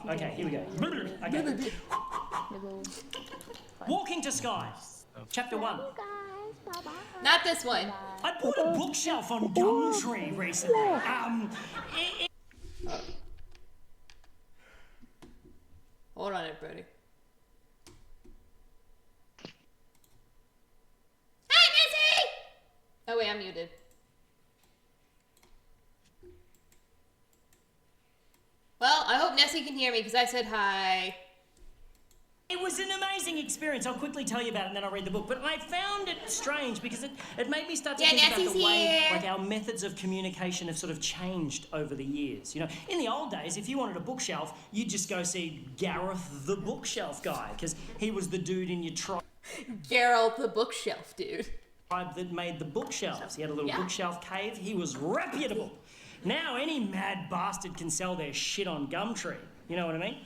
Okay, here we go. Okay. Walking to Sky, Chapter 1. Not this one. I bought a bookshelf on Gumtree recently. Hold on, everybody. Hi, Missy! Oh wait, I'm muted. Well, I hope Nessie can hear me because I said hi. It was an amazing experience. I'll quickly tell you about it and then I'll read the book. But I found it strange because it made me start to think about the way like our methods of communication have sort of changed over the years. You know, in the old days, if you wanted a bookshelf, you'd just go see Gareth the bookshelf guy because he was the dude in your tribe. Geralt the bookshelf dude. That made the bookshelves. He had a little bookshelf cave. He was reputable. Now any mad bastard can sell their shit on Gumtree. You know what I mean?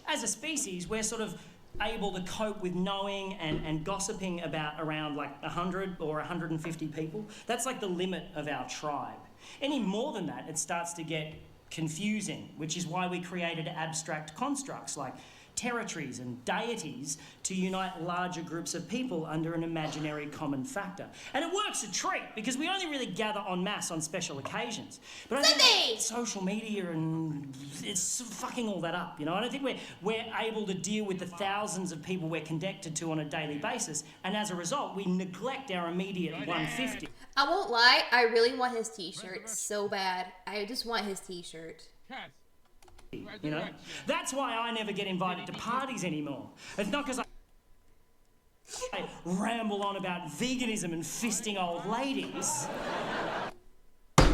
As a species, we're sort of able to cope with knowing and gossiping about around like 100 or 150 people. That's like the limit of our tribe. Any more than that, it starts to get confusing, which is why we created abstract constructs like territories and deities to unite larger groups of people under an imaginary common factor. And it works a treat because we only really gather en masse on special occasions. But I think social media and it's fucking all that up, you know? I don't think we're able to deal with the thousands of people we're connected to on a daily basis, and as a result, we neglect our immediate 150. I won't lie, I really want his t-shirt so bad. I just want his t-shirt. You know, that's why I never get invited to parties anymore. It's not because I ramble on about veganism and fisting old ladies. I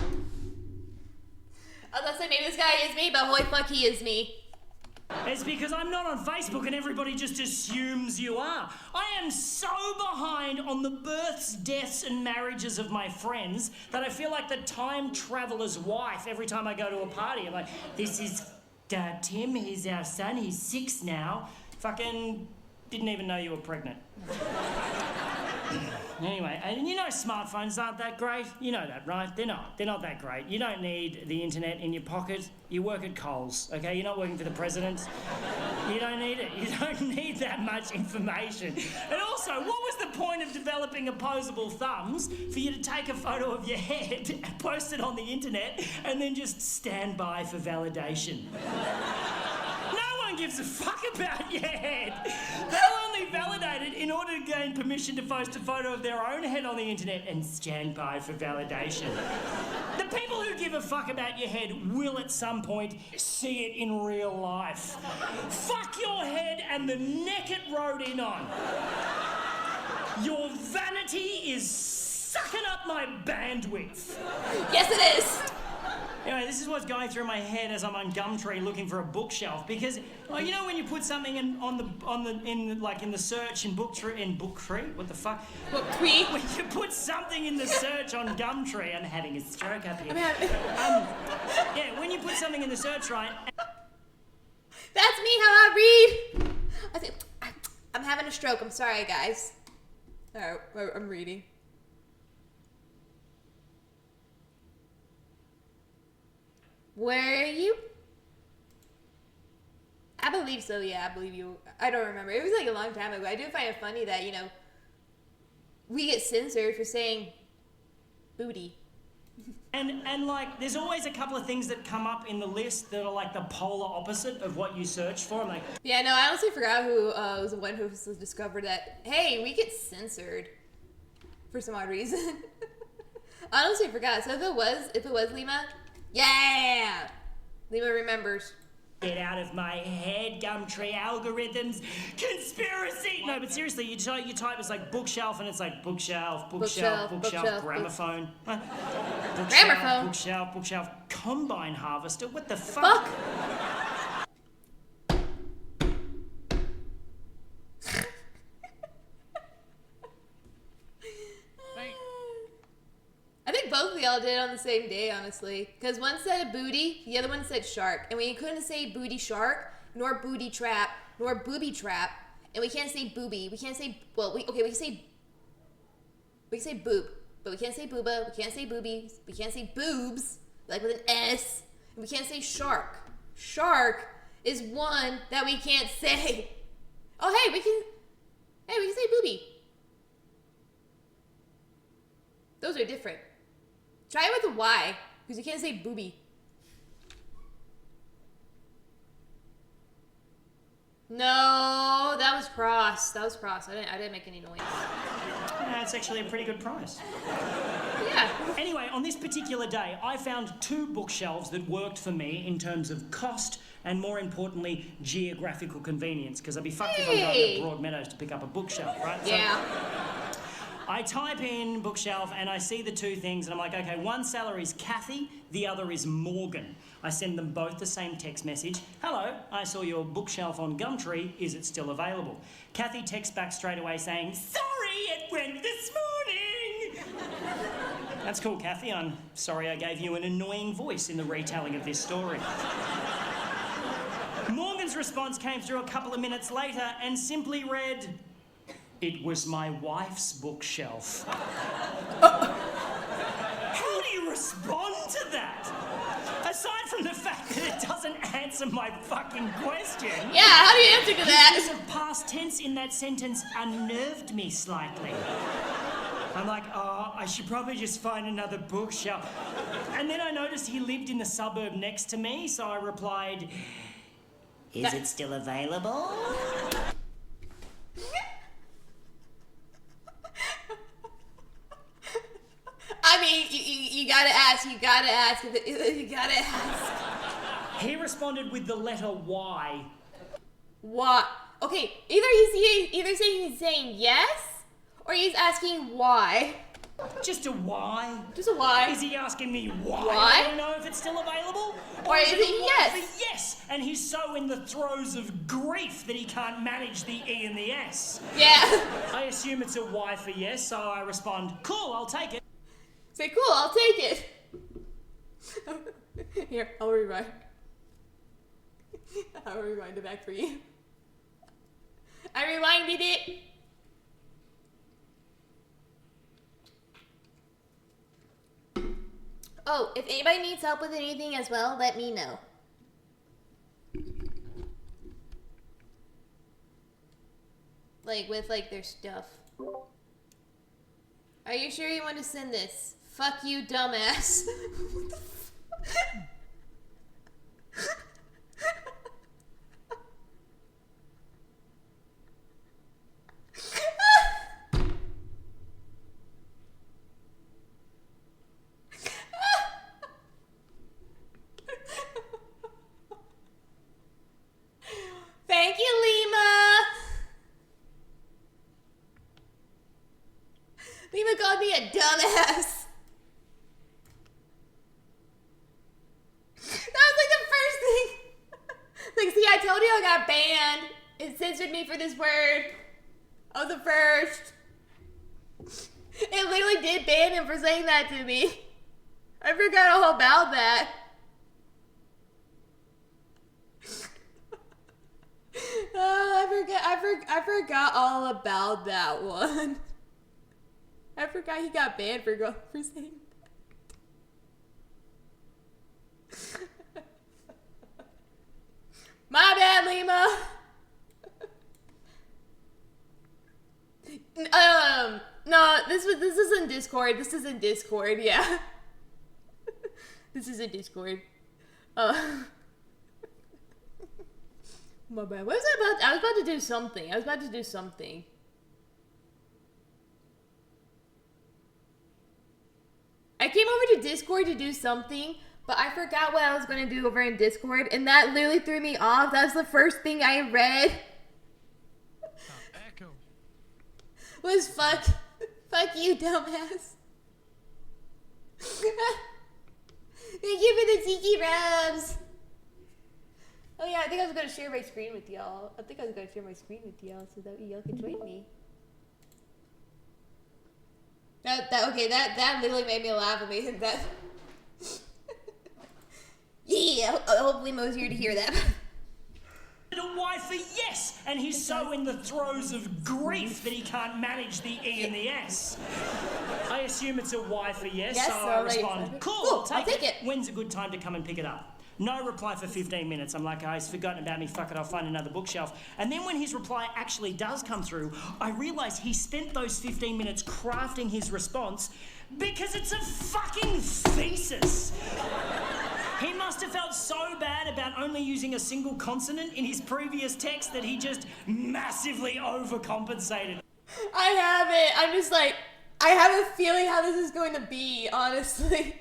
was gonna say maybe this guy is me, but holy fuck, he is me. It's because I'm not on Facebook and everybody just assumes you are. I am so behind on the births, deaths and marriages of my friends that I feel like the time traveler's wife every time I go to a party. I'm like, this is Tim, he's our son, he's 6 now. Fucking didn't even know you were pregnant. Anyway, and you know smartphones aren't that great. You know that, right? They're not that great. You don't need the internet in your pocket. You work at Coles, okay? You're not working for the president. You don't need it. You don't need that much information. And also, what was the point of developing opposable thumbs for you to take a photo of your head, post it on the internet, and then just stand by for validation? No one gives a fuck about your head. They'll only validate it in order to gain permission to post a photo of their own head on the internet and stand by for validation. The people who give a fuck about your head will at some point see it in real life. Fuck your head and the neck it rode in on. Your vanity is sucking up my bandwidth. Yes, it is. Anyway, this is what's going through my head as I'm on Gumtree looking for a bookshelf because, well, you know when you put something in the search in Booktree, what the fuck? Booktree. When you put something in the search on Gumtree, I'm having a stroke up here. Yeah, when you put something in the search, right? That's me how I read. I'm having a stroke. I'm sorry, guys. All right, I'm reading. Were you? I believe so, yeah, I believe you. I don't remember. It was like a long time ago. I do find it funny that, you know, we get censored for saying booty. And like, there's always a couple of things that come up in the list that are like the polar opposite of what you search for. I'm like, yeah, no, I honestly forgot who was the one who discovered that, hey, we get censored for some odd reason. I honestly forgot. So if it was Lima, yeah! Lima remembers. Get out of my head, Gumtree algorithms, conspiracy! No, but seriously, you type, it's like bookshelf, and it's like bookshelf, gramophone. Bookshelf, combine harvester, what the fuck? I think both of y'all did it on the same day, honestly. Because one said booty, the other one said shark. And we couldn't say booty shark, nor booty trap, nor booby trap. And we can't say booby. We can't say, well, we can say boob. But we can't say booba, we can't say boobies, we can't say boobs, like with an S. And we can't say shark. Shark is one that we can't say. Oh, hey, we can say booby. Those are different. Try it with a Y, because you can't say booby. No, that was cross. That was cross. I didn't make any noise. That's actually a pretty good price. Yeah. Anyway, on this particular day, I found 2 bookshelves that worked for me in terms of cost and, more importantly, geographical convenience, because I'd be fucked if I'm going to Broadmeadows to pick up a bookshelf, right? Yeah. So, I type in bookshelf and I see the 2 things and I'm like, okay, one seller is Kathy, the other is Morgan. I send them both the same text message. Hello, I saw your bookshelf on Gumtree. Is it still available? Kathy texts back straight away saying, sorry, it went this morning. That's cool, Kathy. I'm sorry I gave you an annoying voice in the retelling of this story. Morgan's response came through a couple of minutes later and simply read, it was my wife's bookshelf. How do you respond to that? Aside from the fact that it doesn't answer my fucking question. Yeah, how do you answer to that? The use of past tense in that sentence unnerved me slightly. I'm like, oh, I should probably just find another bookshelf. And then I noticed he lived in the suburb next to me, so I replied, is it still available? I mean, you gotta ask, you gotta ask. He responded with the letter Y. What? Okay, either saying he's saying yes, or he's asking why. Just a Y. Just a Y. Is he asking me why? Why? I don't know if it's still available. Or is it yes? For yes, and he's so in the throes of grief that he can't manage the E and the S. Yeah. I assume it's a Y for yes, so I respond, cool, I'll take it. Say, cool, I'll take it. Here, I'll rewind. I'll rewind it back for you. I rewinded it. Oh, if anybody needs help with anything as well, let me know. Like, with, like, their stuff. Are you sure you want to send this? Fuck you, dumbass. What the Thank you, Lima. Lima called me a dumbass. That was like the first thing. Like, see, I told you I got banned. It censored me for this word. I was the first. It literally did ban him for saying that to me. I forgot all about that. Oh, I forgot all about that one. I forgot he got banned for saying that. My bad, Lima. No, this is in Discord. This is in Discord, yeah. This is in Discord. My bad. What was I about? I was about to do something. I came over to Discord to do something, but I forgot what I was going to do over in Discord, and that literally threw me off. That was the first thing I read. Echo. Was fuck you, dumbass. Thank you for the tiki rubs. Oh yeah, I think I was going to share my screen with y'all. so that y'all can join me. That literally made me laugh. Amazing. That. Yeah, hopefully Mo's here to hear that. A Y for yes, and he's so in the throes of grief that he can't manage the E and the S. I assume it's a Y for yes, so I respond, cool, I'll take it. When's a good time to come and pick it up? No reply for 15 minutes. I'm like, oh, he's forgotten about me. Fuck it, I'll find another bookshelf. And then when his reply actually does come through, I realise he spent those 15 minutes crafting his response because it's a fucking thesis. He must have felt so bad about only using a single consonant in his previous text that he just massively overcompensated. I have it. I'm just like, I have a feeling how this is going to be, honestly.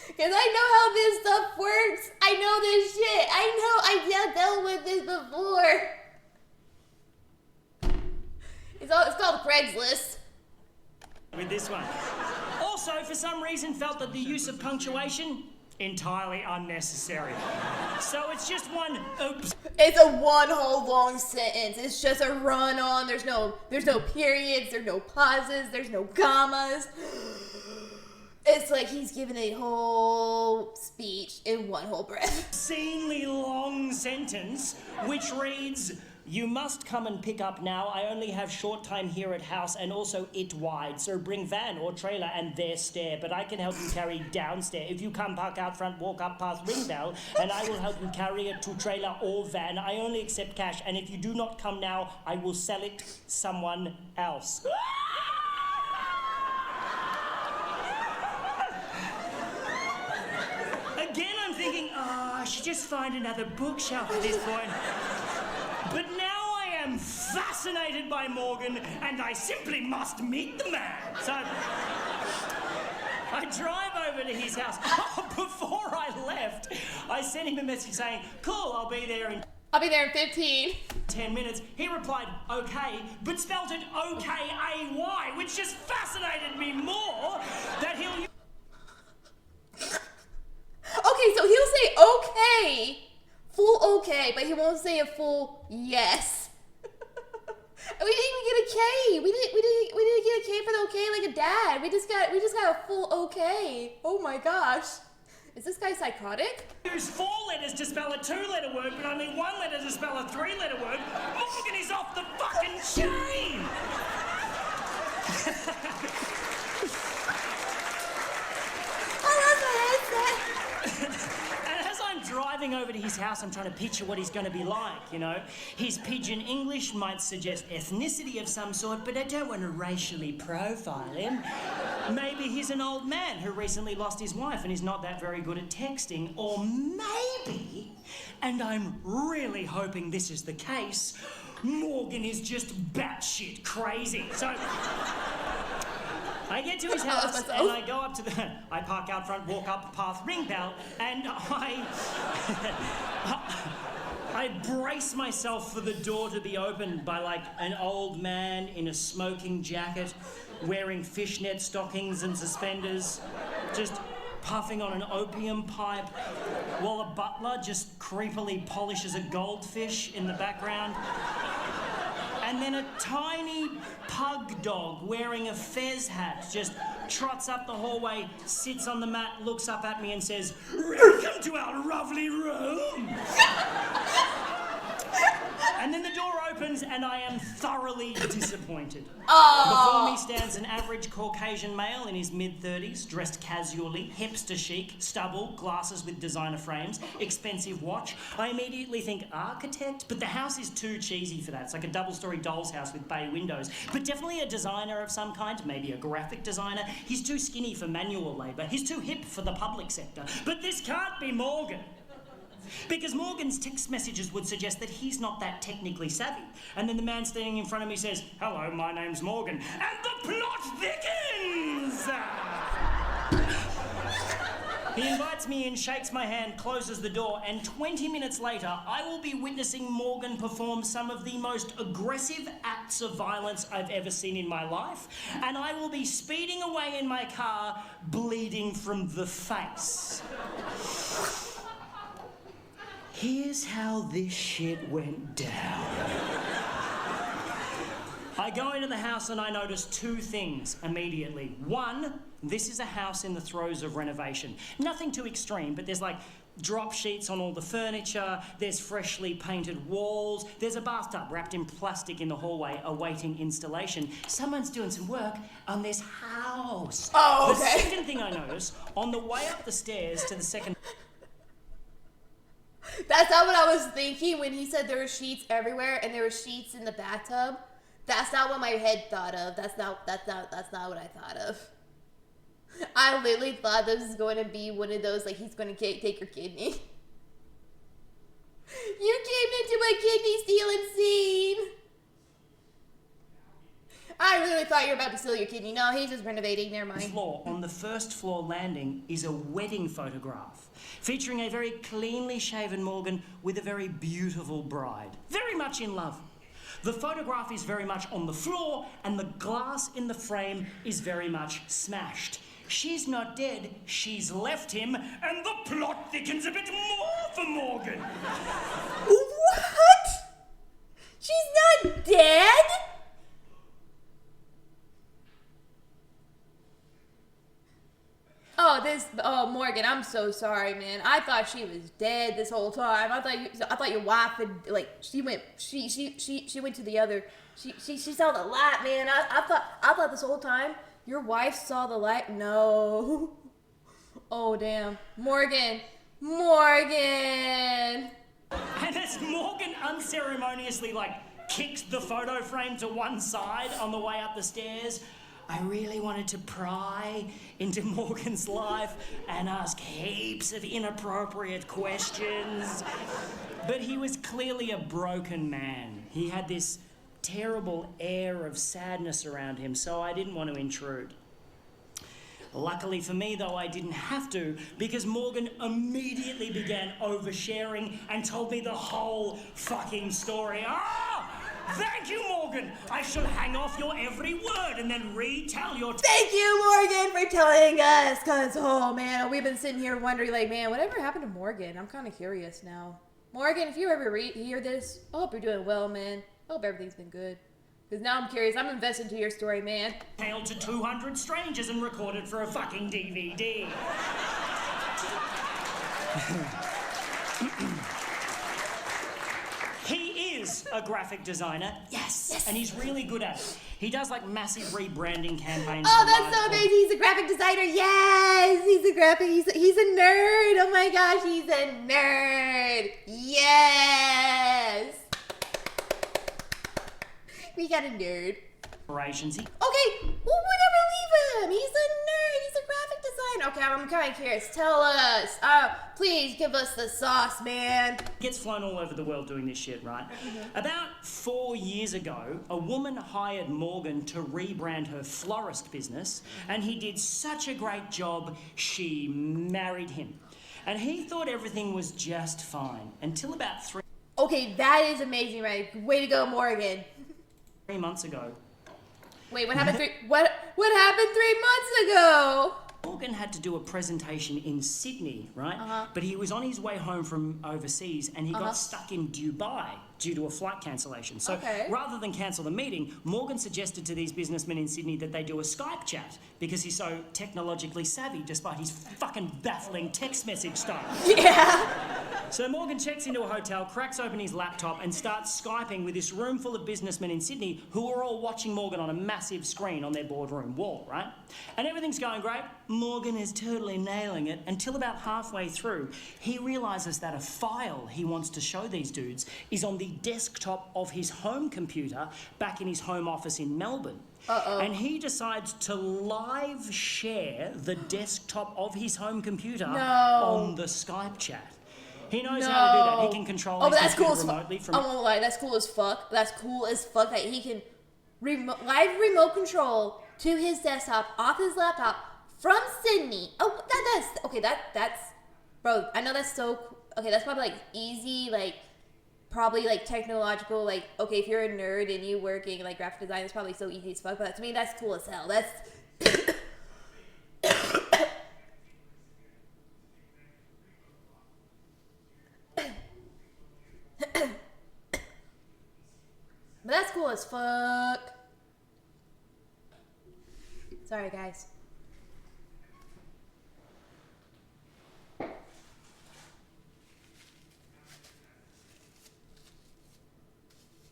Because I know how this stuff works. I know this shit. I've dealt with this before. It's called Craigslist. With this one. Also, for some reason, felt that the use of punctuation, entirely unnecessary. So it's just one oops. It's a one whole long sentence. It's just a run-on. There's no periods, there's no pauses, there's no commas. It's like he's given a whole speech in one whole breath. Obscenely long sentence, which reads, you must come and pick up now. I only have short time here at house and also it wide. So bring van or trailer and there stair. But I can help you carry downstairs. If you come park out front, walk up past ring bell, and I will help you carry it to trailer or van. I only accept cash. And if you do not come now, I will sell it someone else. Again, I'm thinking, I should just find another bookshelf at this point. But now I am fascinated by Morgan, and I simply must meet the man. So I drive over to his house. Before I left, I sent him a message saying, cool, I'll be there in 15. 10 minutes. He replied, okay, but spelt it O-K-A-Y, which just fascinated me more that he'll... Okay, so he'll say okay, full okay, but he won't say a full yes. We didn't even get a K. We didn't get a K for the okay like a dad. We just got a full okay. Oh my gosh. Is this guy psychotic? Use 4 letters to spell a 2-letter word, but only 1 letter to spell a 3-letter word. Morgan is off the fucking chain! And as I'm driving over to his house, I'm trying to picture what he's going to be like, you know. His pidgin English might suggest ethnicity of some sort, but I don't want to racially profile him. Maybe he's an old man who recently lost his wife and is not that very good at texting. Or maybe, and I'm really hoping this is the case, Morgan is just batshit crazy. So I get to his house and I go up to the... I park out front, walk up past ring bell, and I brace myself for the door to be opened by, like, an old man in a smoking jacket, wearing fishnet stockings and suspenders, just puffing on an opium pipe, while a butler just creepily polishes a goldfish in the background. And then a tiny pug dog wearing a fez hat just trots up the hallway, sits on the mat, looks up at me and says, "Welcome to our lovely room." And then the door opens and I am thoroughly disappointed. Before me stands an average Caucasian male in his mid-30s, dressed casually, hipster chic, stubble, glasses with designer frames, expensive watch. I immediately think architect, but the house is too cheesy for that. It's like a double-story doll's house with bay windows. But definitely a designer of some kind, maybe a graphic designer. He's too skinny for manual labour. He's too hip for the public sector. But this can't be Morgan. Because Morgan's text messages would suggest that he's not that technically savvy. And then the man standing in front of me says, "Hello, my name's Morgan." And the plot thickens! He invites me in, shakes my hand, closes the door, and 20 minutes later, I will be witnessing Morgan perform some of the most aggressive acts of violence I've ever seen in my life. And I will be speeding away in my car, bleeding from the face. Here's how this shit went down. I go into the house and I notice 2 things immediately. 1, this is a house in the throes of renovation. Nothing too extreme, but there's like drop sheets on all the furniture, there's freshly painted walls, there's a bathtub wrapped in plastic in the hallway awaiting installation. Someone's doing some work on this house. Oh, okay. The second thing I notice, on the way up the stairs to the second... That's not what I was thinking when he said there were sheets everywhere and there were sheets in the bathtub. That's not what my head thought of. That's not what I thought of. I literally thought this was going to be one of those, like, he's going to take your kidney. You came into my kidney stealing scene. I really thought you were about to steal your kidney. No, he's just renovating. Never mind. Floor on the first floor landing is a wedding photograph featuring a very cleanly shaven Morgan with a very beautiful bride, very much in love. The photograph is very much on the floor and the glass in the frame is very much smashed. She's not dead, she's left him, and the plot thickens a bit more for Morgan. What? She's not dead? Oh, Morgan, I'm so sorry, man. I thought she was dead this whole time. I thought your wife had, like, she went to the other, she saw the light, man. I thought this whole time your wife saw the light. No. Oh, damn. Morgan. And as Morgan unceremoniously, like, kicked the photo frame to one side on the way up the stairs, I really wanted to pry into Morgan's life and ask heaps of inappropriate questions. But he was clearly a broken man. He had this terrible air of sadness around him, so I didn't want to intrude. Luckily for me, though, I didn't have to, because Morgan immediately began oversharing and told me the whole fucking story. Thank you, Morgan. I shall hang off your every word and then retell your... Thank you, Morgan, for telling us, because, oh, man, we've been sitting here wondering, like, man, whatever happened to Morgan? I'm kind of curious now. Morgan, if you ever hear this, I hope you're doing well, man. I hope everything's been good. Because now I'm curious. I'm invested into your story, man. Tailed to 200 strangers and recorded for a fucking DVD. He is a graphic designer, yes, and he's really good at it. He does, like, massive rebranding campaigns. Oh, that's so amazing! He's a graphic designer. Yes, he's a graphic. He's a nerd. Oh my gosh, he's a nerd. Yes. We got a nerd. Operations. Okay, well, whatever, leave him. He's a nerd. He's a graphic designer. Okay, I'm kind of curious. Tell us. Please give us the sauce, man. Gets flown all over the world doing this shit, right? Mm-hmm. About 4 years ago, a woman hired Morgan to rebrand her florist business, and he did such a great job, she married him. And he thought everything was just fine until about 3... Okay, that is amazing, right? Way to go, Morgan. 3 months ago. Wait, what happened? What happened 3 months ago? Morgan had to do a presentation in Sydney, right? But he was on his way home from overseas and he got stuck in Dubai due to a flight cancellation. So rather than cancel the meeting, Morgan suggested to these businessmen in Sydney that they do a Skype chat because he's so technologically savvy despite his fucking baffling text message style. Yeah. So Morgan checks into a hotel, cracks open his laptop and starts Skyping with this room full of businessmen in Sydney who are all watching Morgan on a massive screen on their boardroom wall, right? And everything's going great. Morgan is totally nailing it until about halfway through, he realises that a file he wants to show these dudes is on the desktop of his home computer back in his home office in Melbourne. And he decides to live share the desktop of his home computer on the Skype chat. He knows how to do that. He can control his computer remotely from... I won't lie, that's cool as fuck. That's cool as fuck that he can live remote control to his desktop off his laptop from Sydney. Oh, that's... Okay, that's... Bro, I know that's so... Okay, that's probably, like, easy, like... Probably, like, technological, like... Okay, if you're a nerd and you work in, like, graphic design, it's probably so easy as fuck. But to me, that's cool as hell. That's... But that's cool as fuck. Sorry, guys.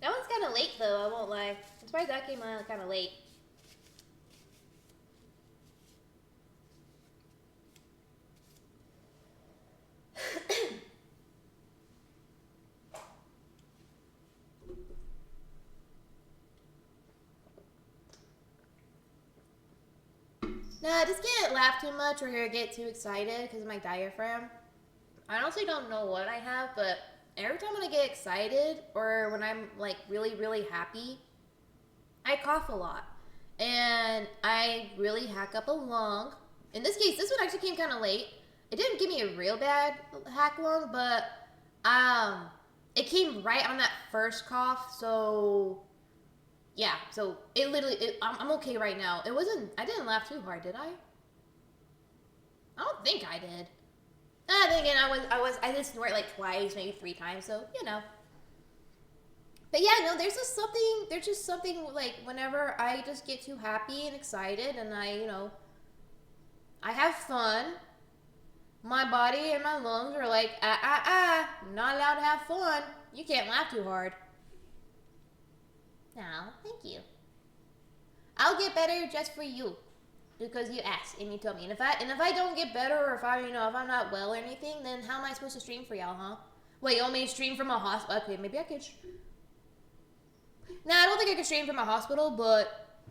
That one's kind of late, though, I won't lie. I'm surprised that came out kind of late. Nah, just can't laugh too much or get too excited because of my diaphragm. I honestly don't know what I have, but every time when I get excited or when I'm like really, really happy, I cough a lot. And I really hack up a lung. In this case, this one actually came kind of late. It didn't give me a real bad hack lung, but it came right on that first cough, so yeah, so it literally, I'm okay right now. I didn't laugh too hard, did I? I don't think I did. Then again, I did snort like twice, maybe 3 times, so, you know. But yeah, no, there's just something like whenever I just get too happy and excited and I have fun, my body and my lungs are like, not allowed to have fun. You can't laugh too hard. No, thank you. I'll get better just for you. Because you asked and you told me. And if I don't get better or if I'm not well or anything, then how am I supposed to stream for y'all, huh? Wait, you want me to stream from a hospital? Okay, maybe I could. Nah, I don't think I can stream from a hospital, but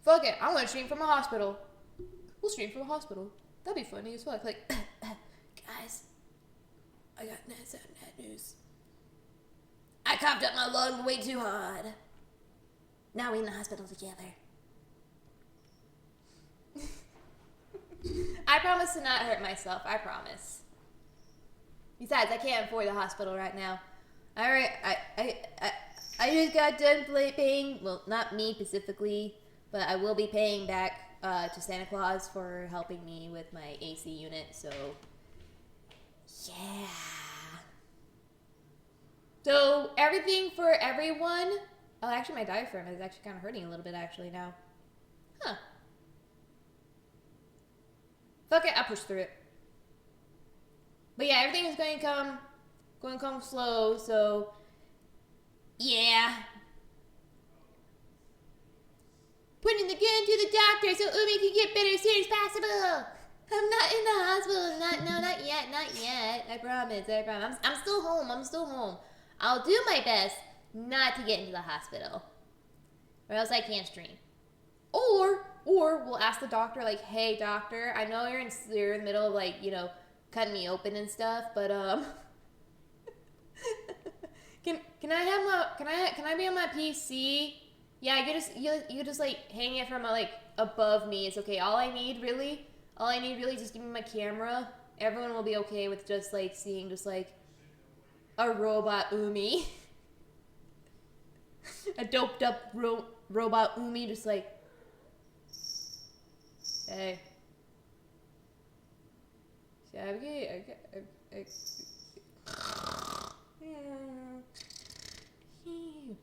fuck it. I'm gonna stream from a hospital. We'll stream from a hospital. That'd be funny as fuck. Like, guys, I got sad news. I coughed up my lung way too hard. Now we're in the hospital together. I promise to not hurt myself. I promise. Besides, I can't afford the hospital right now. Alright, I just got done paying, well, not me specifically, but I will be paying back to Santa Claus for helping me with my AC unit, so yeah. So, everything for everyone. Oh, actually, my diaphragm is actually kind of hurting a little bit, actually, now. Huh. Fuck it, I'll push through it. But yeah, everything is going to come slow, so yeah. Putting the gun to the doctor so Umi can get better as soon as possible. I'm not in the hospital. Not yet. I promise. I'm still home. I'll do my best not to get into the hospital, or else I can't stream. Or we'll ask the doctor, like, hey doctor, I know you're in the middle of, like, cutting me open and stuff, but can I be on my PC? Yeah, you just like hang it from like above me. It's okay. All I need really is just give me my camera. Everyone will be okay with just like seeing just like a robot Umi. A doped up robot Umi just like, hey.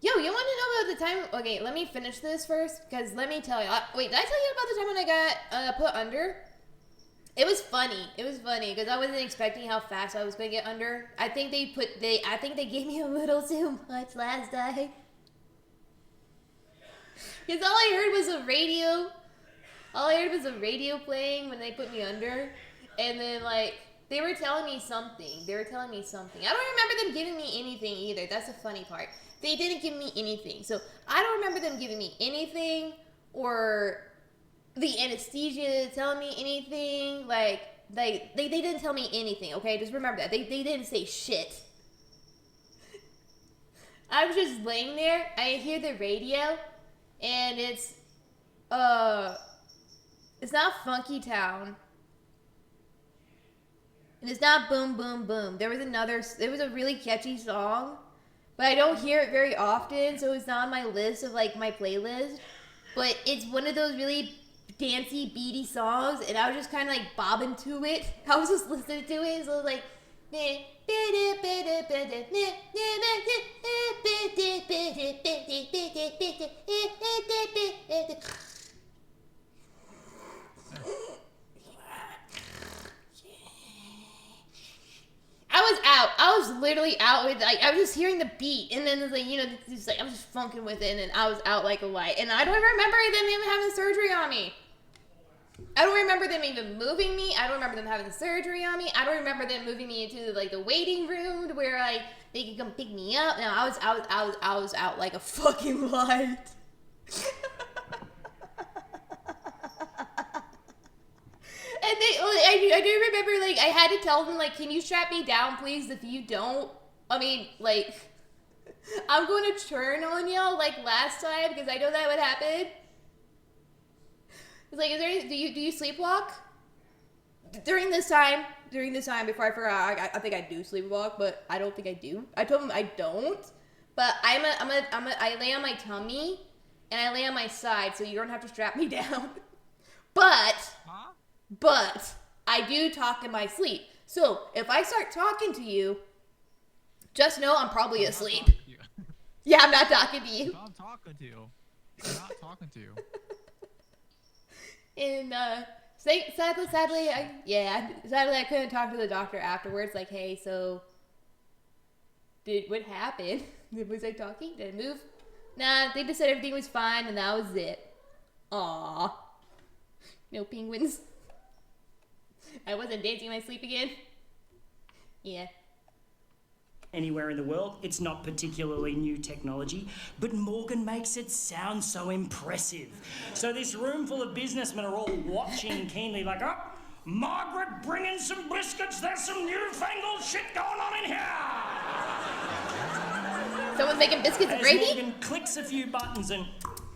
Yo, you want to know about the time? Okay, let me finish this first, because let me tell you. Wait, did I tell you about the time when I got put under? It was funny, because I wasn't expecting how fast I was going to get under. I think they gave me a little too much last time. Because all I heard was a radio. All I heard was a radio playing when they put me under. And then, like, they were telling me something. I don't remember them giving me anything either. That's the funny part. They didn't give me anything. So, I don't remember them giving me anything or the anesthesia telling me anything. Like, they didn't tell me anything, okay? Just remember that. They didn't say shit. I was just laying there. I hear the radio, and it's not Funky Town. And it's not Boom Boom Boom. There was a really catchy song, but I don't hear it very often, so it's not on my list of like my playlist. But it's one of those really dancey, beady songs, and I was just kind of like bobbing to it. I was just listening to it, so I was like, I was literally out with, like, I was just hearing the beat, and then, like, just like, I was just funking with it, and then I was out like a light, and I don't remember them even having surgery on me. I don't remember them even moving me. I don't remember them having surgery on me. I don't remember them moving me into, like, the waiting room to where, like, they could come pick me up. No, I was out like a fucking light. do remember, like, I had to tell him, like, can you strap me down, please? If you don't, I mean, like, I'm going to turn on y'all like last time because I know that would happen. It's like, do you sleepwalk? During this time, before I forgot, I think I do sleepwalk, but I don't think I do. I told him I don't, but I lay on my tummy and I lay on my side, so you don't have to strap me down. But I do talk in my sleep. So if I start talking to you, just know I'm probably asleep. Yeah, I'm not talking to you. I'm talking to you. I'm not talking to you. And sadly, I couldn't talk to the doctor afterwards. Like, hey, so what happened? Was I talking? Did I move? Nah, they just said everything was fine, and that was it. Aww. No penguins. I wasn't dancing in my sleep again. Yeah. Anywhere in the world. It's not particularly new technology, but Morgan makes it sound so impressive. So this room full of businessmen are all watching keenly like, oh, Margaret, bring in some biscuits. There's some newfangled shit going on in here. Someone's making biscuits and As gravy? Morgan clicks a few buttons and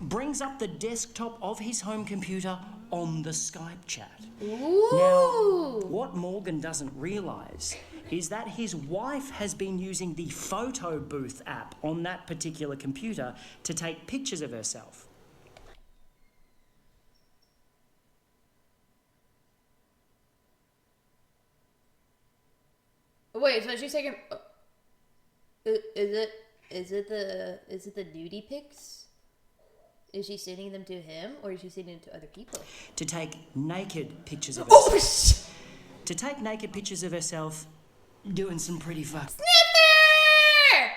brings up the desktop of his home computer on the Skype chat. Ooh. Now, what Morgan doesn't realise is that his wife has been using the photo booth app on that particular computer to take pictures of herself. Wait, so she's taking... Is it the nudie pics? Is she sending them to him, or is she sending them to other people? To take naked pictures of Oh, herself. To take naked pictures of herself doing some pretty fuck. Sniffer!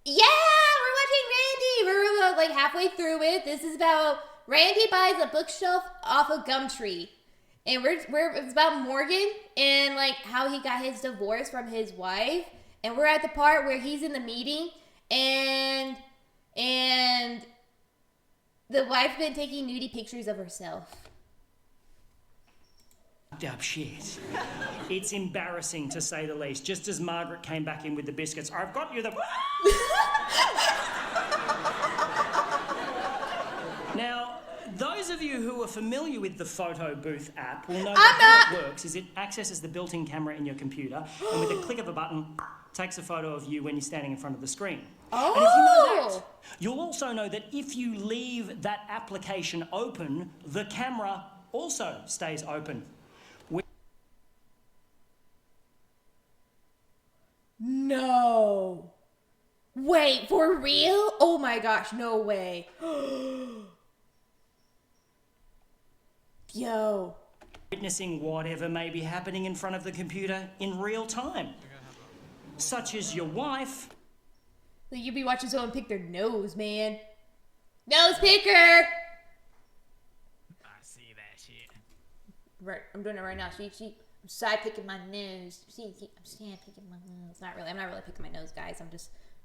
Yeah, we're watching Randy. We're like halfway through it. This is about Randy buys a bookshelf off of Gumtree, and it's about Morgan and like how he got his divorce from his wife, and we're at the part where he's in the meeting and the wife been taking nudie pictures of herself. Up shit. It's embarrassing to say the least. Just as Margaret came back in with the biscuits, I've got you the... Now, those of you who are familiar with the photo booth app will know that how it works is it accesses the built-in camera in your computer and with a click of a button takes a photo of you when you're standing in front of the screen. Oh! And if you know that, you'll also know that if you leave that application open, the camera also stays open. No. Wait, for real? Oh my gosh, no way. Yo. Witnessing whatever may be happening in front of the computer in real time. Such as your wife. Like you be watching someone pick their nose, man. Nose picker! I see that shit. Right, I'm doing it right now. I'm side picking my nose. I'm stand picking my nose. I'm not really picking my nose, guys. I'm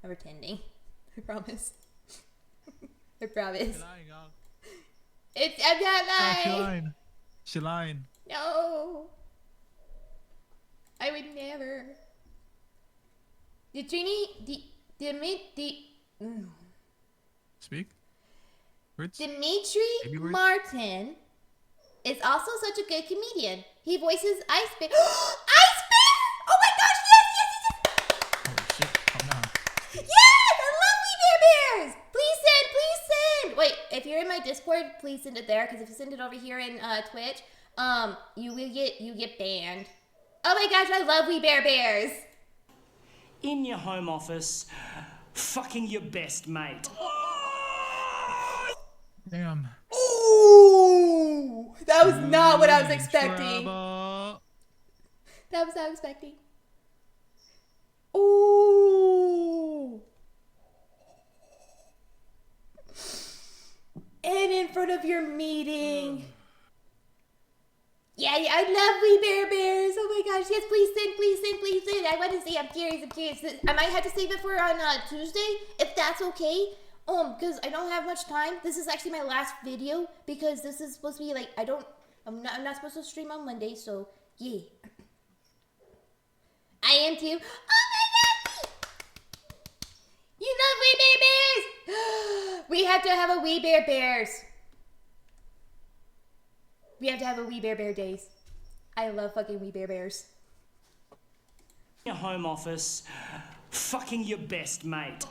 pretending. I promise. I promise. I'm not lying. She lying. No. I would never. Speak. Words. Dimitri Martin is also such a good comedian. He voices Ice Bear. Ice Bear! Oh my gosh, yes! Oh shit, calm down. Yes! I love We Bear Bears! Please send! Wait, if you're in my Discord, please send it there, because if you send it over here in Twitch, you get banned. Oh my gosh, I love We Bear Bears! In your home office, fucking your best mate. Damn. Ooh! That was not what I was expecting. Trouble. That was what I was expecting. Ooh! And in front of your meeting. Yeah, I love We Bear Bears. Oh my gosh, yes, please send. I want to see. I'm curious. I might have to save it for on Tuesday, if that's okay. Because I don't have much time. This is actually my last video because this is supposed to be like I'm not supposed to stream on Monday, so Yeah. I am too. Oh my god! You love Wee Bear Bears! We have to have a Wee Bear Bears. We have to have a Wee Bear Bear days. I love fucking Wee Bear Bears. Your home office, fucking your best mate.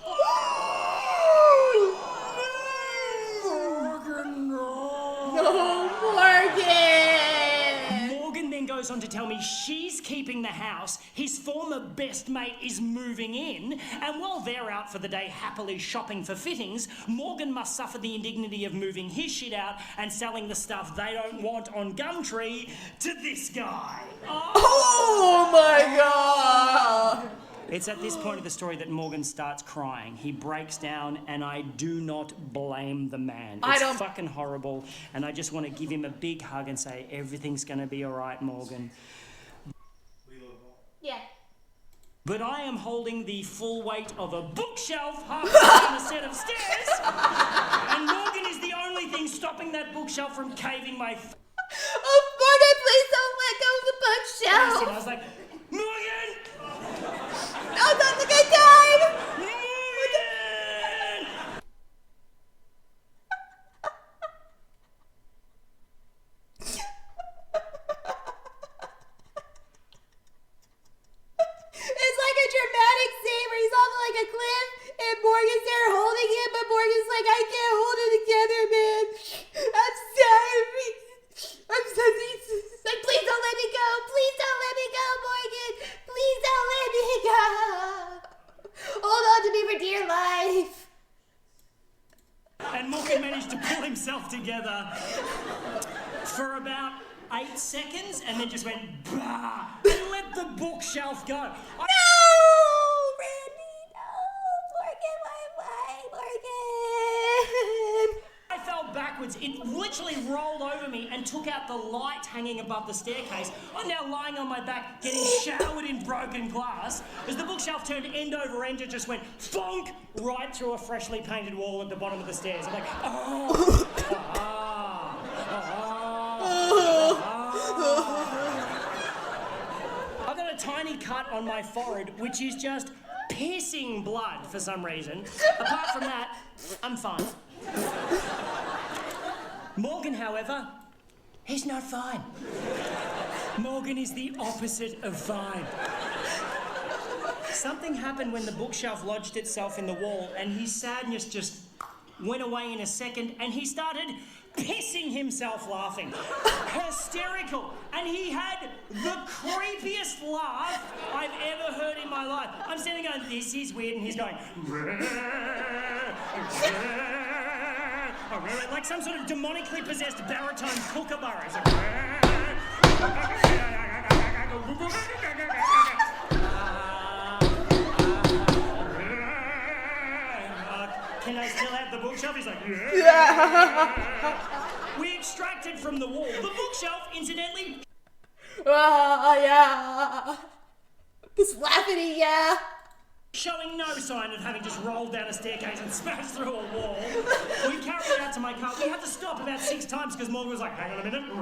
No, Morgan! Morgan then goes on to tell me she's keeping the house, his former best mate is moving in, and while they're out for the day happily shopping for fittings, Morgan must suffer the indignity of moving his shit out and selling the stuff they don't want on Gumtree to this guy. Oh my god! It's at this point of the story that Morgan starts crying. He breaks down, and I do not blame the man. It's fucking horrible, and I just want to give him a big hug and say, everything's going to be all right, Morgan. Yeah. But I am holding the full weight of a bookshelf halfway down a set of stairs, and Morgan is the only thing stopping that bookshelf from caving my Oh, Morgan, please don't let go of the bookshelf! I was like, Morgan! No, that's a good time! Morgan! It's like a dramatic scene where he's off like a cliff and Morgan's there holding him, but Morgan's like, I can't hold it together, man. I'm sorry. I'm so like, please don't let me go. Please don't let me go, Morgan. Please don't let me go. Hold on to me for dear life. And Morgan managed to pull himself together for about 8 seconds and then just went, bah, and let the bookshelf go. No! Randy, no! Morgan, why, Morgan? I fell backwards. It literally rolled over me and took out the light hanging above the staircase. I'm now lying on my back, getting showered in broken glass, as the bookshelf turned end over end and just went thonk right through a freshly painted wall at the bottom of the stairs. I'm like, oh, I've got a tiny cut on my forehead, which is just pissing blood for some reason. Apart from that, I'm fine. Morgan, however, he's not fine. Morgan is the opposite of fine. Something happened when the bookshelf lodged itself in the wall, and his sadness just went away in a second, and he started pissing himself laughing. Hysterical. And he had the creepiest laugh I've ever heard in my life. I'm standing going, this is weird, and he's going, like some sort of demonically possessed baritone kookaburra. It's like, can I still have the bookshelf? He's like, we extracted from the wall. The bookshelf, incidentally. Yeah. This laughing, yeah. Showing no sign of having just rolled down a staircase and smashed through a wall. We carried it out to my car. We had to stop about 6 times because Morgan was like, hang on a minute. Yeah,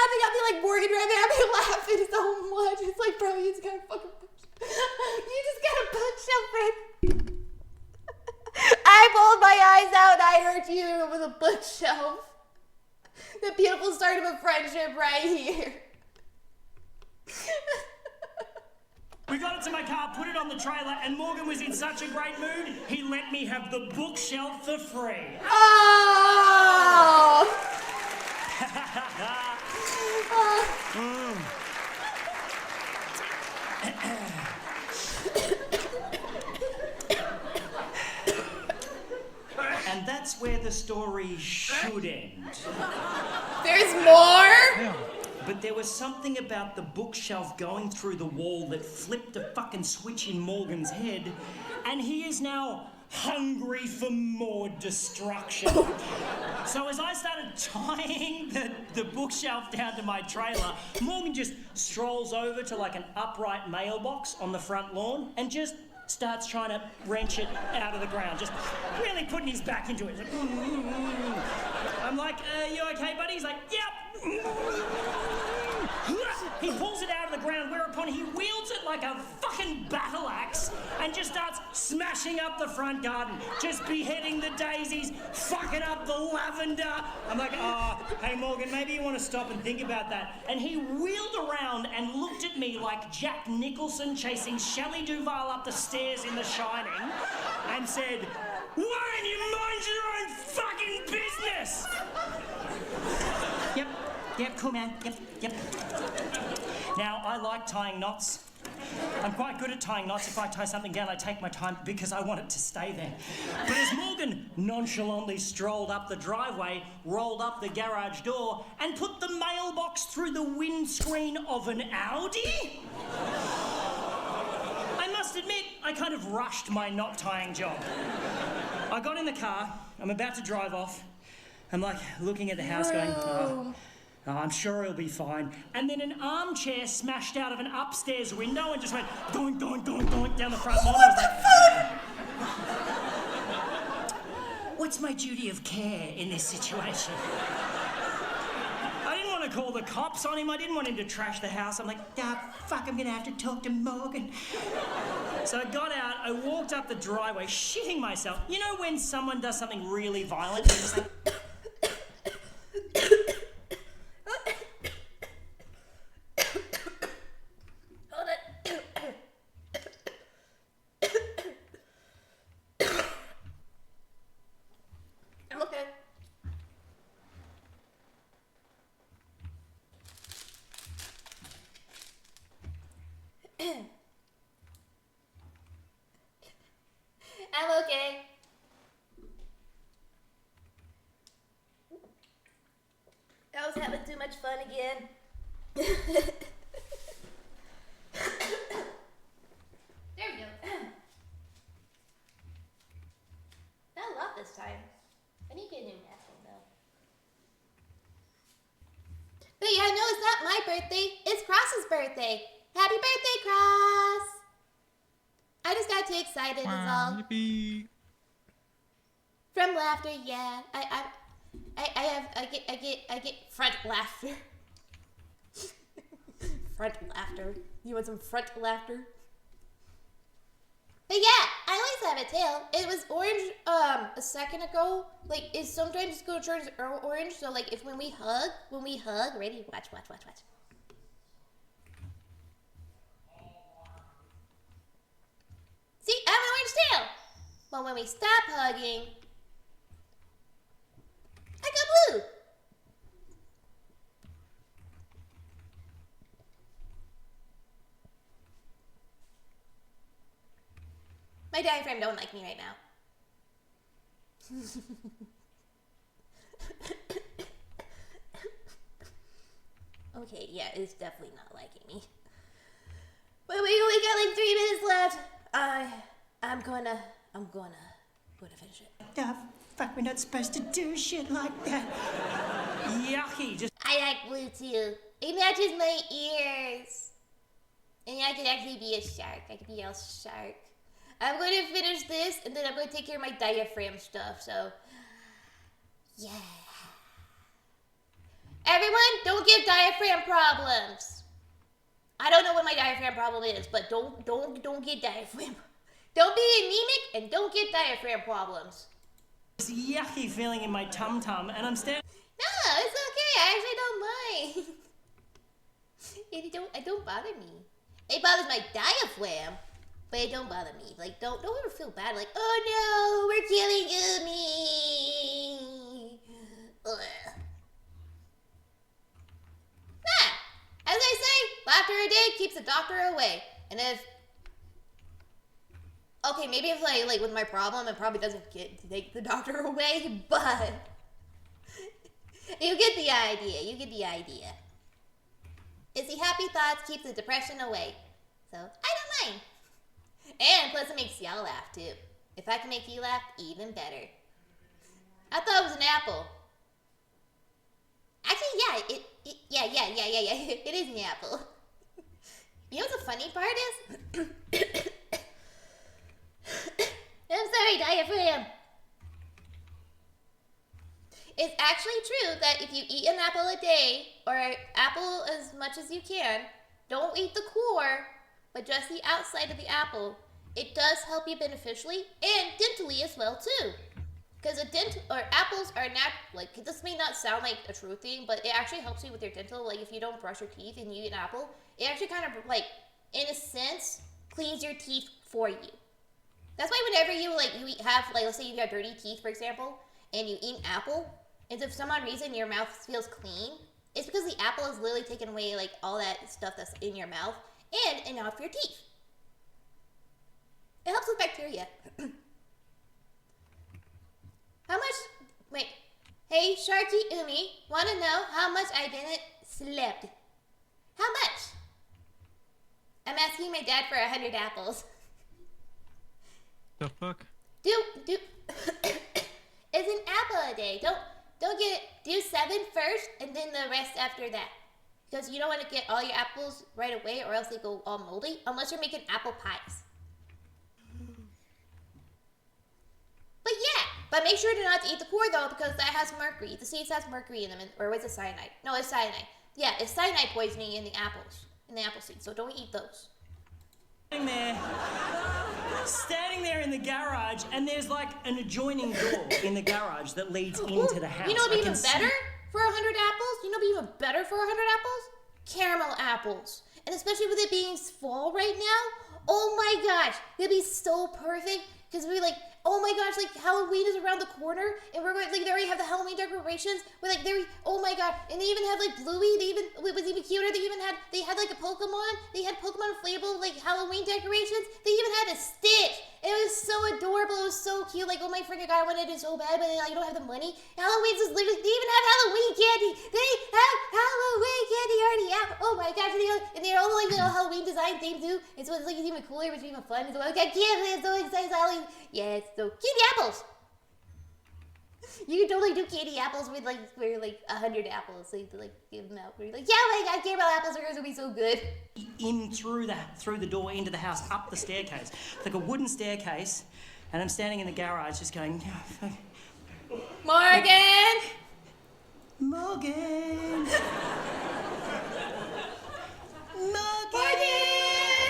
they got me like Morgan right there. I've been laughing so much. It's like, bro, you just got a fucking you just got a bookshelf, friend. I pulled my eyes out and I heard you with a bookshelf. The beautiful start of a friendship right here. We got it to my car, put it on the trailer, and Morgan was in such a great mood, he let me have the bookshelf for free. Oh! And that's where the story should end. There's more? Yeah. But there was something about the bookshelf going through the wall that flipped a fucking switch in Morgan's head, and he is now hungry for more destruction. So as I started tying the bookshelf down to my trailer, Morgan just strolls over to like an upright mailbox on the front lawn and just starts trying to wrench it out of the ground, just really putting his back into it. Like, I'm like, you okay, buddy? He's like, yep. He pulls it out of the ground, whereupon he wields it like a fucking battle axe and just starts smashing up the front garden, just beheading the daisies, fucking up the lavender. I'm like, oh, hey Morgan, maybe you want to stop and think about that. And he wheeled around and looked at me like Jack Nicholson chasing Shelley Duvall up the stairs in The Shining and said, why don't you mind your own fucking business? Yep, cool, man. Yep. Now, I like tying knots. I'm quite good at tying knots. If I tie something down, I take my time because I want it to stay there. But as Morgan nonchalantly strolled up the driveway, rolled up the garage door, and put the mailbox through the windscreen of an Audi, I must admit, I kind of rushed my knot tying job. I got in the car, I'm about to drive off. I'm like looking at the house going, oh, I'm sure he'll be fine. And then an armchair smashed out of an upstairs window and just went doink, doink, doink, doink down the front lawn. What the fuck? What's my duty of care in this situation? I didn't want to call the cops on him. I didn't want him to trash the house. I'm like, fuck, I'm gonna have to talk to Morgan. So I got out, I walked up the driveway, shitting myself. You know when someone does something really violent and you're just like... I'm okay. I was having too much fun again. There we go. Not a lot this time. I need to get a new napkin though. But yeah, no, it's not my birthday. It's Cross's birthday. Happy birthday, Cross! I just got too excited, is all. Yippee. From laughter, yeah. I get front laughter. Front laughter. You want some front laughter? But yeah, I always have a tail. It was orange a second ago. Like, it sometimes it's gonna turn orange. So like, if when we hug, ready? Watch. See, I have an orange tail. But when we stop hugging, I got blue. My diaphragm don't like me right now. Okay, yeah, it's definitely not liking me. But we only got like 3 minutes left. I'm gonna finish it. The fuck, we're not supposed to do shit like that. Yucky, just... I like blue too. It matches my ears. And I could actually be a shark. I could be a shark. I'm going to finish this, and then I'm going to take care of my diaphragm stuff, so... Yeah. Everyone, don't get diaphragm problems. I don't know what my diaphragm problem is, but don't get diaphragm. Don't be anemic, and don't get diaphragm problems. This yucky feeling in my tum-tum, and I'm standing... No, it's okay. I actually don't mind. It don't bother me. It bothers my diaphragm, but it don't bother me. Like, don't ever feel bad. Like, oh no, we're killing Umi. Ugh. Nah, as I say, laughter a day keeps the doctor away. And if, okay, maybe if like with my problem, it probably doesn't take the doctor away, but you get the idea. It's the happy thoughts keeps the depression away. So, I don't mind. And plus it makes y'all laugh too. If I can make you laugh, even better. I thought it was an apple. Actually, yeah, it is an apple. You know what the funny part is? I'm sorry, diaphragm. It's actually true that if you eat an apple a day, or apple as much as you can, don't eat the core, but just the outside of the apple, it does help you beneficially and dentally as well too. Because apples are like, this may not sound like a true thing, but it actually helps you with your dental. Like if you don't brush your teeth and you eat an apple, it actually kind of like, in a sense, cleans your teeth for you. That's why whenever you have, like, let's say you have dirty teeth, for example, and you eat an apple, and if for some odd reason your mouth feels clean, it's because the apple is literally taking away like all that stuff that's in your mouth and off your teeth. It helps with bacteria. How much? Wait. Hey, Sharky Umi, want to know how much I didn't slept? How much? I'm asking my dad for 100 apples. The fuck? Do it's an apple a day. Don't get it. Do 7 first and then the rest after that. Because you don't want to get all your apples right away or else they go all moldy. Unless you're making apple pies. But yeah. But make sure to not eat the core though because that has mercury. The seeds has mercury in them. Or was it cyanide? No, it's cyanide. Yeah, it's cyanide poisoning in the apples. In the apple seeds. So don't eat those. Standing there in the garage, and there's like an adjoining door in the garage that leads into the house. You know what'd be even better for 100 apples? You know what'd be even better for 100 apples? Caramel apples. And especially with it being fall right now, oh my gosh, it'd be so perfect. Because we're like, oh my gosh, like Halloween is around the corner, and we're going, like, they already have the Halloween decorations. We're like, oh my god, and they even have like Bluey. It was even cuter. They had like a Pokemon. They had Pokemon inflatable like Halloween decorations. They even had a Stitch. It was so adorable. It was so cute. Like, oh my freaking god, I wanted it so bad, but like, you don't have the money. Halloween's is literally, they even have Halloween candy. They have Halloween candy already out. Oh my gosh, and they're all like little Halloween design themes too. And so it's like it's even cooler, which is even fun. It's like, I can't believe it's so excited. Halloween. Yes, so candy apples. You can totally do candy apples with like 100 apples. So you like give them out. Where you're like, yeah, oh my god, caramel apples are gonna be so good. In through the door into the house, up the staircase, like a wooden staircase, and I'm standing in the garage just going, Morgan. Morgan.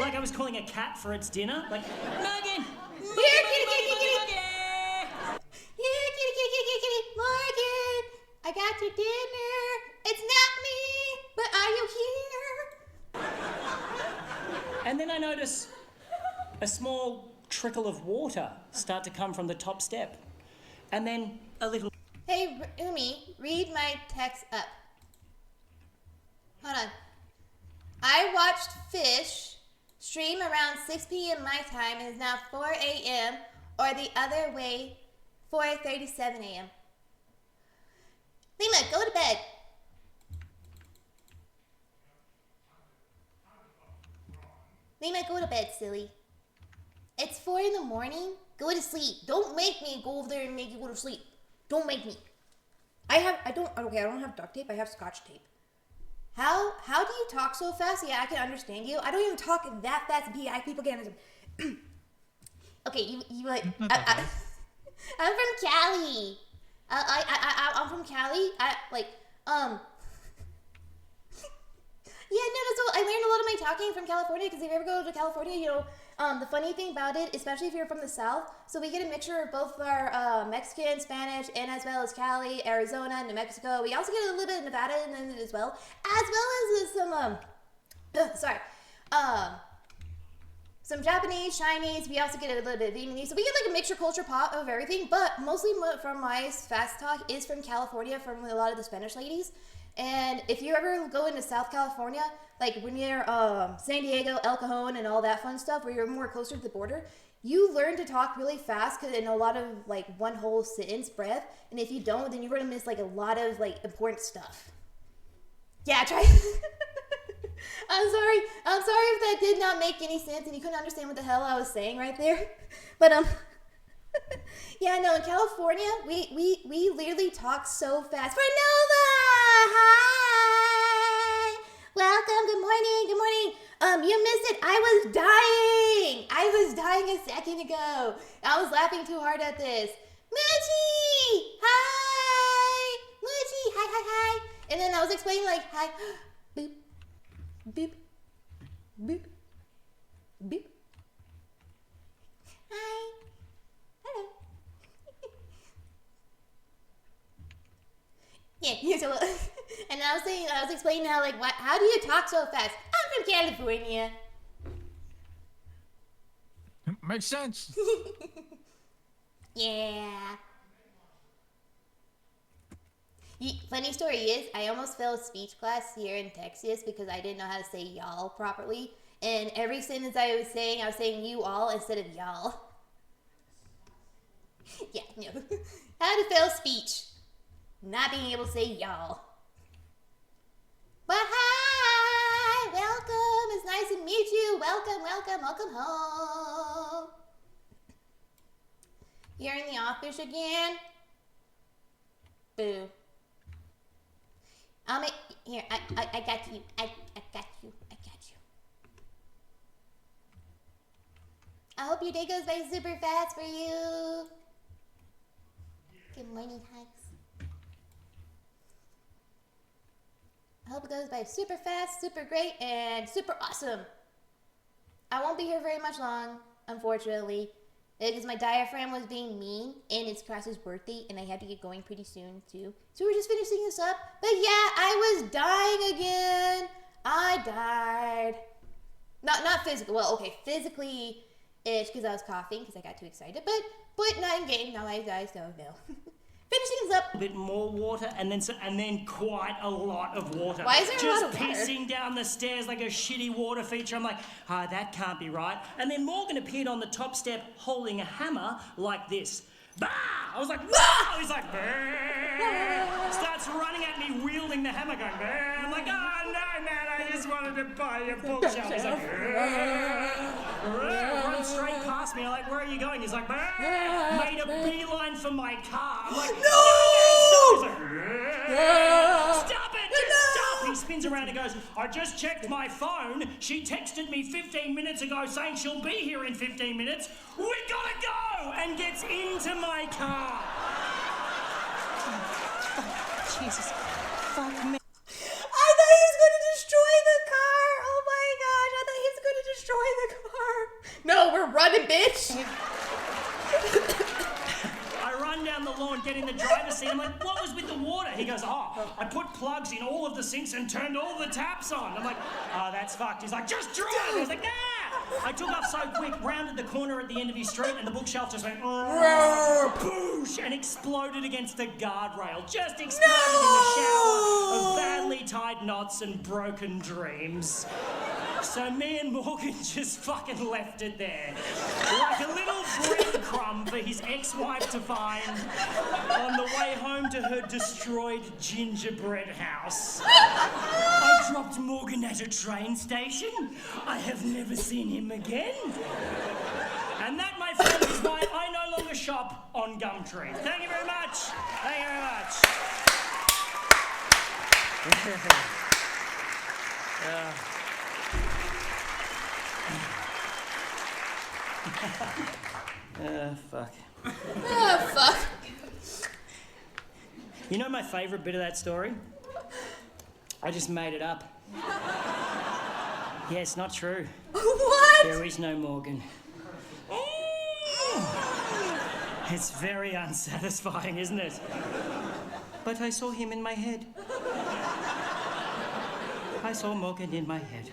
Like I was calling a cat for its dinner, like Morgan. Here, kitty. Here, kitty. Morgan, I got your dinner. It's not me, but are you here? And then I notice a small trickle of water start to come from the top step. And then a little... Hey, Umi, read my text up. Hold on. I watched Fish stream around 6 p.m. my time and it's now 4 a.m. or the other way, 4:37 a.m. Lima, go to bed. Lima, go to bed, silly. It's 4 in the morning. Go to sleep. Don't make me go over there and make you go to sleep. Don't make me. I don't have duct tape. I have Scotch tape. How do you talk so fast? Yeah, I can understand you. I don't even talk that fast. People can't understand. Okay, you like. I'm from Cali. I'm from Cali. Yeah, no, so I learned a lot of my talking from California because if you ever go to California, you know, the funny thing about it, especially if you're from the South, so we get a mixture of both our Mexican, Spanish, and as well as Cali, Arizona, New Mexico. We also get a little bit of Nevada in it as well as some Japanese, Chinese. We also get a little bit of Vietnamese. So we get like a mixture culture pot of everything, but mostly from my fast talk is from California, from a lot of the Spanish ladies. And if you ever go into South California, like when you're San Diego, El Cajon, and all that fun stuff, where you're more closer to the border, you learn to talk really fast in a lot of like one whole sentence breath. And if you don't, then you're gonna miss like a lot of like important stuff. Yeah, try. I'm sorry if that did not make any sense and you couldn't understand what the hell I was saying right there. But yeah, no, in California, we literally talk so fast. For Nova! Hi! Welcome. Good morning. Good morning. You missed it. I was dying. I was dying a second ago. I was laughing too hard at this. Moochie! Hi! Moochie! Hi, hi, hi. And then I was explaining like, hi. Boop. Boop. Boop. Boop. Hi. Hello. Yeah, here's a little. And I was explaining how like how do you talk so fast? I'm from California. Makes sense. Yeah. Funny story is, I almost failed speech class here in Texas because I didn't know how to say y'all properly. And every sentence I was saying you all instead of y'all. Yeah, no. How to fail speech. Not being able to say y'all. But hi! Welcome! It's nice to meet you. Welcome, welcome, welcome home. You're in the office again? Boo. Here, I got you. I got you. I got you. I hope your day goes by super fast for you. Good morning, Hugs. I hope it goes by super fast, super great, and super awesome. I won't be here very much long, unfortunately, because my diaphragm was being mean, and it's Cross's birthday, and I had to get going pretty soon, too. So we're just finishing this up. But yeah, I was dying again. I died. Not physically. Well, okay, physically-ish, because I was coughing, because I got too excited. But not in game. No, I died, so no. Finishing this up. A bit more water, and then quite a lot of water. Why is there a lot of water? Just pissing down the stairs like a shitty water feature. I'm like, that can't be right. And then Morgan appeared on the top step holding a hammer like this. Bah! I was like, bah! He's like, bah! Starts running at me, wielding the hammer, going, bah! I'm like, oh no, man, I just wanted to buy you a bookshelf. He's like, runs straight past me. I'm like, where are you going? He's like, bah! Made a beeline for my car. I'm like, no! He's like, stop it! Just stop! He spins around and goes, I just checked my phone. She texted me 15 minutes ago saying she'll be here in 15 minutes. We gotta go! And gets into my car. Jesus. Fuck me. I thought he was going to destroy the car. Oh my gosh. I thought he was going to destroy the car. No, we're running, bitch. I run down the lawn, get in the driver's seat. I'm like, what was with the water? He goes, I put plugs in all of the sinks and turned all the taps on. I'm like, that's fucked. He's like, just drive. I was like, nah. I took off so quick, rounded the corner at the end of his street, and the bookshelf just went boosh, and exploded against the guardrail. Just exploded in the shower of badly tied knots and broken dreams. So me and Morgan just fucking left it there. Like a little breadcrumb for his ex-wife to find on the way home to her destroyed gingerbread house. I dropped Morgan at a train station. I have never seen him again. And that, my friend, is why I no longer shop on Gumtree. Thank you very much. Thank you very much. Fuck. Oh, fuck. You know my favourite bit of that story? I just made it up. Yeah, it's not true. What? There is no Morgan. It's very unsatisfying, isn't it? But I saw him in my head. I saw Morgan in my head.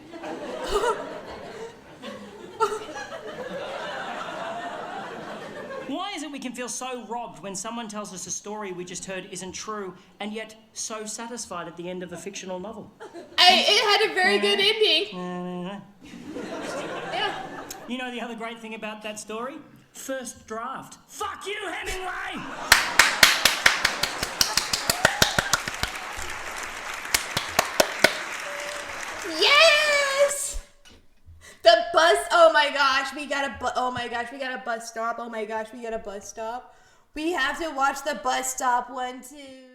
Why is it we can feel so robbed when someone tells us a story we just heard isn't true, and yet so satisfied at the end of a fictional novel? It had a very good ending. Yeah. You know the other great thing about that story? First draft. Fuck you, Hemingway! Yes! The bus. Oh my gosh, we got a bus stop. Oh my gosh, we got a bus stop. We have to watch the bus stop one too.